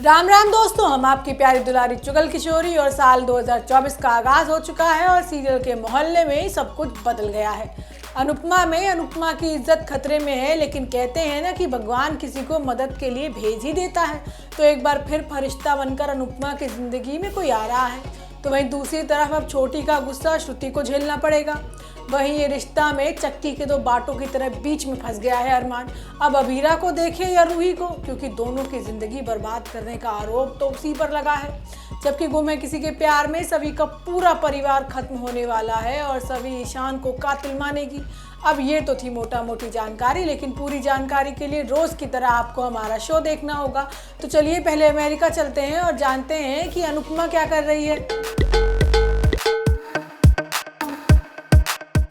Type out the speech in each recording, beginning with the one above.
राम राम दोस्तों, हम आपकी प्यारी दुलारी चुगल किशोरी और साल 2024 का आगाज हो चुका है और सीरियल के मोहल्ले में सब कुछ बदल गया है। अनुपमा की इज्जत खतरे में है, लेकिन कहते हैं ना कि भगवान किसी को मदद के लिए भेज ही देता है। तो एक बार फिर फरिश्ता बनकर अनुपमा की जिंदगी में कोई आ रहा है। तो वहीं दूसरी तरफ अब छोटी का गुस्सा श्रुति को झेलना पड़ेगा। वहीं ये रिश्ता में चक्की के दो बाटों की तरह बीच में फंस गया है अरमान। अब अभीरा को देखे या रूही को, क्योंकि दोनों की जिंदगी बर्बाद करने का आरोप तो उसी पर लगा है। जबकि गुमे किसी के प्यार में सभी का पूरा परिवार खत्म होने वाला है और सभी ईशान को कातिल मानेगी। अब ये तो थी मोटा मोटी जानकारी, लेकिन पूरी जानकारी के लिए रोज की तरह आपको हमारा शो देखना होगा। तो चलिए पहले अमेरिका चलते हैं और जानते हैं कि अनुपमा क्या कर रही है।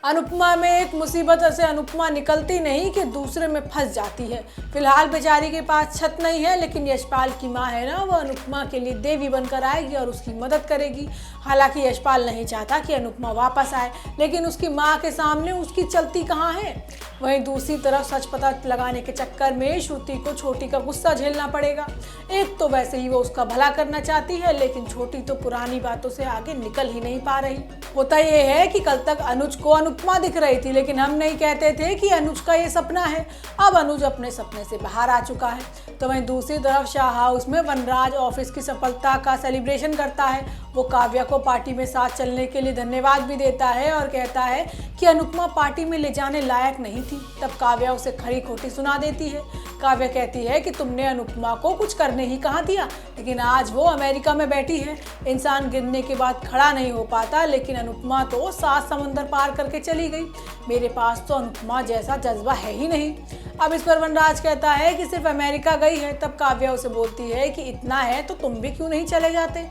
अनुपमा में एक मुसीबत से अनुपमा निकलती नहीं कि दूसरे में फंस जाती है। फिलहाल बेचारी के पास छत नहीं है, लेकिन यशपाल की माँ है ना, वो अनुपमा के लिए देवी बनकर आएगी और उसकी मदद करेगी। हालांकि यशपाल नहीं चाहता कि अनुपमा वापस आए, लेकिन उसकी माँ के सामने उसकी चलती कहाँ है। वहीं दूसरी तरफ सच पता लगाने के चक्कर में श्रुति को छोटी का गुस्सा झेलना पड़ेगा। एक तो वैसे ही वो उसका भला करना चाहती है, लेकिन छोटी तो पुरानी बातों से आगे निकल ही नहीं पा रही। होता ये है कि कल तक अनुज को अनुपमा दिख रही थी, लेकिन हम नहीं कहते थे कि अनुज का ये सपना है। अब अनुज अपने सपने से बाहर आ चुका है। तो वहीं दूसरी तरफ शाह हाउस में वनराज ऑफिस की सफलता का सेलिब्रेशन करता है। वो काव्या को पार्टी में साथ चलने के लिए धन्यवाद भी देता है और कहता है कि अनुपमा पार्टी में ले जाने लायक नहीं थी। तब काव्या उसे खरी खोटी सुना देती है। काव्या कहती है कि तुमने अनुपमा को कुछ करने ही कहाँ दिया, लेकिन आज वो अमेरिका में बैठी है। इंसान गिरने के बाद खड़ा नहीं हो पाता, लेकिन अनुपमा तो 7 समुंदर पार करके चली गई। मेरे पास तो अनुपमा जैसा जज्बा है ही नहीं। अब इस पर वनराज कहता है कि सिर्फ अमेरिका गई है। तब काव्या उसे बोलती है कि इतना है तो तुम भी क्यों नहीं चले जाते।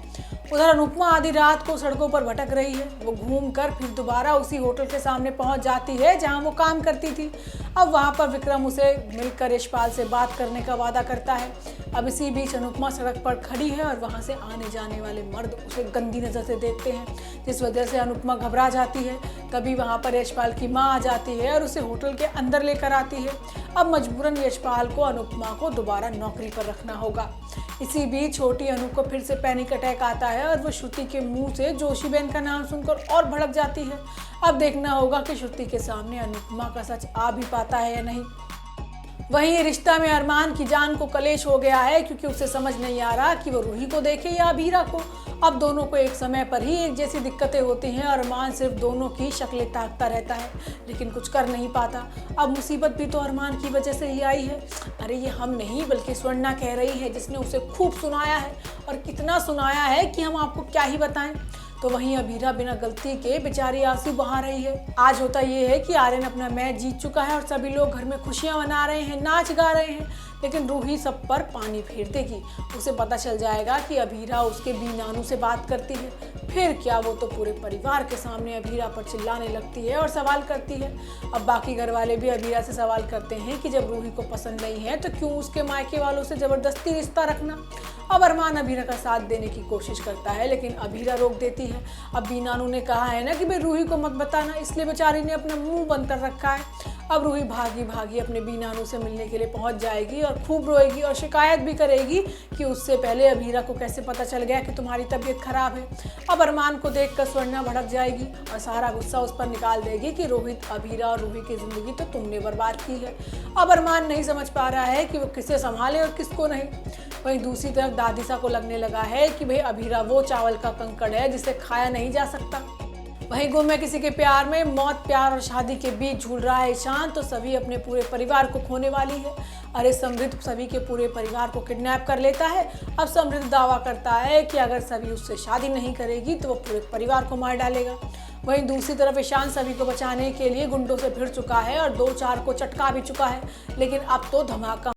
उधर अनुपमा आधी रात को सड़कों पर भटक रही है। वो घूमकर फिर दोबारा उसी होटल के सामने पहुंच जाती है जहां वो काम करती थी। अब वहां पर विक्रम उसे मिलकर यशपाल से बात करने का वादा करता है। अब इसी बीच अनुपमा सड़क पर खड़ी है और वहां से आने जाने वाले मर्द उसे गंदी नज़र से देखते हैं, जिस वजह से अनुपमा घबरा जाती है। तभी वहां पर यशपाल की माँ आ जाती है और उसे होटल के अंदर लेकर आती है। अब मजबूरन यशपाल को अनुपमा को दोबारा नौकरी पर रखना होगा। इसी बीच छोटी अनु को फिर से पैनिक अटैक आता है और वो श्रुति के मुंह से जोशी बहन का नाम सुनकर और भड़क जाती है। अब देखना होगा कि श्रुति के सामने अनुपमा का सच आ भी पाता है या नहीं। वहीं रिश्ता में अरमान की जान को कलेश हो गया है, क्योंकि उसे समझ नहीं आ रहा कि वो रूही को देखे या अभीरा को। अब दोनों को एक समय पर ही एक जैसी दिक्कतें होती हैं। अरमान सिर्फ दोनों की शक्लें ताकता रहता है, लेकिन कुछ कर नहीं पाता। अब मुसीबत भी तो अरमान की वजह से ही आई है। अरे ये हम नहीं बल्कि स्वर्णा कह रही है, जिसने उसे खूब सुनाया है, और कितना सुनाया है कि हम आपको क्या ही बताएं। तो वहीं अभीरा बिना गलती के बेचारी आंसू बहा रही है। आज होता ये है कि आर्यन अपना मैच जीत चुका है और सभी लोग घर में खुशियां मना रहे हैं, नाच गा रहे हैं, लेकिन रूही सब पर पानी फेर देगी। उसे पता चल जाएगा कि अभीरा उसके बीनानू से बात करती है। फिर क्या, वो तो पूरे परिवार के सामने अभीरा पर चिल्लाने लगती है और सवाल करती है। अब बाकी घर वाले भी अभीरा से सवाल करते हैं कि जब रूही को पसंद नहीं है तो क्यों उसके मायके वालों से जबरदस्ती रिश्ता रखना। अब अरमान अभीरा का साथ देने की कोशिश करता है, लेकिन अभीरा रोक देती है। अब बीनानू ने कहा है ना कि भाई रूही को मत बताना, इसलिए बेचारी ने अपना मुंह बंद कर रखा है। अब रूही भागी भागी अपने बीनानू से मिलने के लिए पहुंच जाएगी और खूब रोएगी और शिकायत भी करेगी कि उससे पहले अभीरा को कैसे पता चल गया कि तुम्हारी तबीयत खराब है। अब अरमान को देखकर स्वर्णा भड़क जाएगी और सारा गुस्सा उस पर निकाल देगी कि रोहित, अभीरा और रूही की जिंदगी तो तुमने बर्बाद की है। अब अरमान नहीं समझ पा रहा है कि वो किसे संभाले और किसको नहीं। वहीं दूसरी तरफ दादीसा को लगने लगा है कि भाई अभीरा वो चावल का कंकड़ है जिसे खाया नहीं जा सकता। वहीं गुम किसी के प्यार में मौत, प्यार और शादी के बीच झूल रहा है ईशान, तो सभी अपने पूरे परिवार को खोने वाली है। अरे समृद्ध सभी के पूरे परिवार को किडनैप कर लेता है। अब समृद्ध दावा करता है कि अगर सभी उससे शादी नहीं करेगी तो वो पूरे परिवार को मार डालेगा। वहीं दूसरी तरफ ईशान सभी को बचाने के लिए गुंडों से भिड़ चुका है और 2-4 को चटका भी चुका है, लेकिन अब तो धमाका